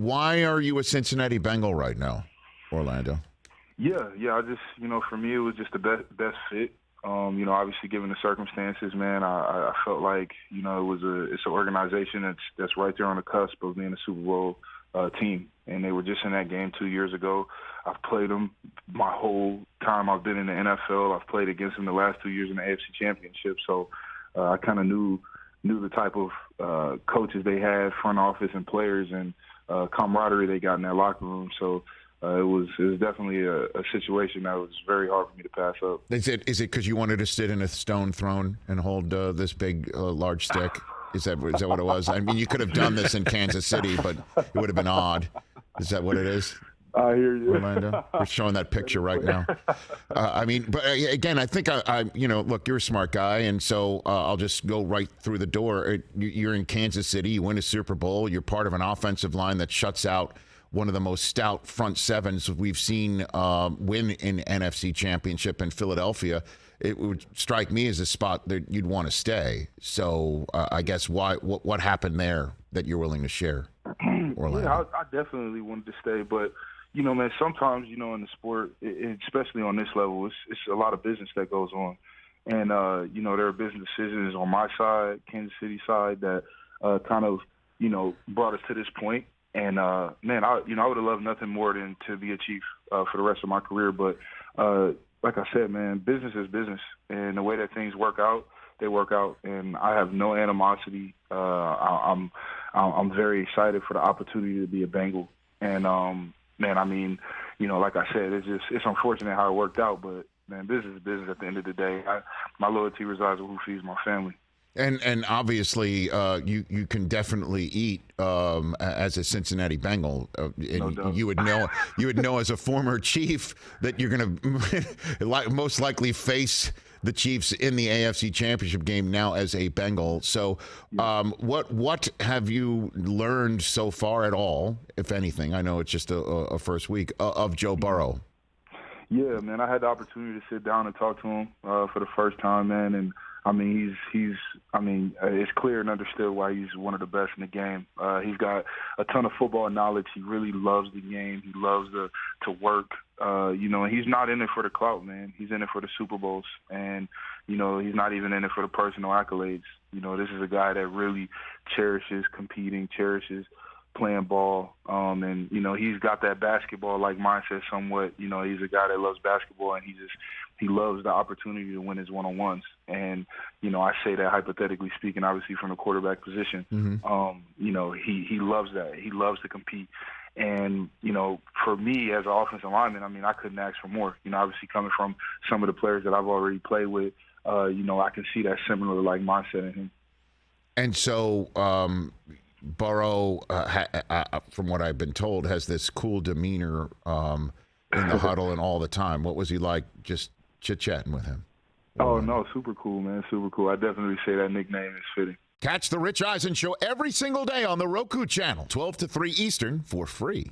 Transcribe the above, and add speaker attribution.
Speaker 1: Why are you a Cincinnati Bengal right now, Orlando?
Speaker 2: Yeah. I just, for me, it was just the best fit. Obviously given the circumstances, man, I felt like, it's an organization that's right there on the cusp of being a Super Bowl team. And they were just in that game 2 years ago. I've played them my whole time I've been in the NFL. I've played against them the last 2 years in the AFC Championship. So I kind of knew the type of coaches they had, front office and players, and camaraderie they got in that locker room. So it was definitely a situation that was very hard for me to pass up.
Speaker 1: Is it because you wanted to sit in a stone throne and hold this big, large stick? Is that what it was? I mean, you could have done this in Kansas City, but it would have been odd. Is that what it is?
Speaker 2: I hear you,
Speaker 1: Orlando. We're showing that picture right now. But again, I think look, you're a smart guy, and so I'll just go right through the door. You're in Kansas City. You win a Super Bowl. You're part of an offensive line that shuts out one of the most stout front sevens we've seen win in NFC Championship in Philadelphia. It would strike me as a spot that you'd want to stay. So I guess what happened there that you're willing to share, Orlando?
Speaker 2: Yeah, I definitely wanted to stay, but man, sometimes in the sport, especially on this level, it's a lot of business that goes on, and there are business decisions on my side, Kansas City side, that kind of brought us to this point. And man, I would have loved nothing more than to be a Chief for the rest of my career. But like I said, man, business is business, and the way that things work out, they work out. And I have no animosity. I'm very excited for the opportunity to be a Bengal. And man, I mean, like I said, it's unfortunate how it worked out, but man, business is business at the end of the day. My loyalty resides with who feeds my family.
Speaker 1: And obviously, you can definitely eat as a Cincinnati Bengal.
Speaker 2: No doubt.
Speaker 1: You would know as a former Chief that you're going to most likely face the Chiefs in the AFC Championship game now as a Bengal. So, what have you learned so far at all, if anything? I know it's just a first week of Joe Burrow.
Speaker 2: Yeah, man, I had the opportunity to sit down and talk to him for the first time, man, and I mean, it's clear and understood why he's one of the best in the game. He's got a ton of football knowledge. He really loves the game. He loves to work. And he's not in it for the clout, man. He's in it for the Super Bowls. And, he's not even in it for the personal accolades. This is a guy that really cherishes competing, cherishes playing ball. And, he's got that basketball-like mindset somewhat. He's a guy that loves basketball, and he loves the opportunity to win his one-on-ones. And, I say that hypothetically speaking, obviously from the quarterback position. Mm-hmm. He loves that. He loves to compete. And, for me as an offensive lineman, I mean, I couldn't ask for more. Obviously coming from some of the players that I've already played with, I can see that similar like mindset in him.
Speaker 1: And so Burrow, from what I've been told, has this cool demeanor in the huddle and all the time. What was he like just chit-chatting with him?
Speaker 2: Oh, no, super cool, man, super cool. I definitely say that nickname is fitting.
Speaker 1: Catch the Rich Eisen Show every single day on the Roku channel, 12 to 3 Eastern, for free.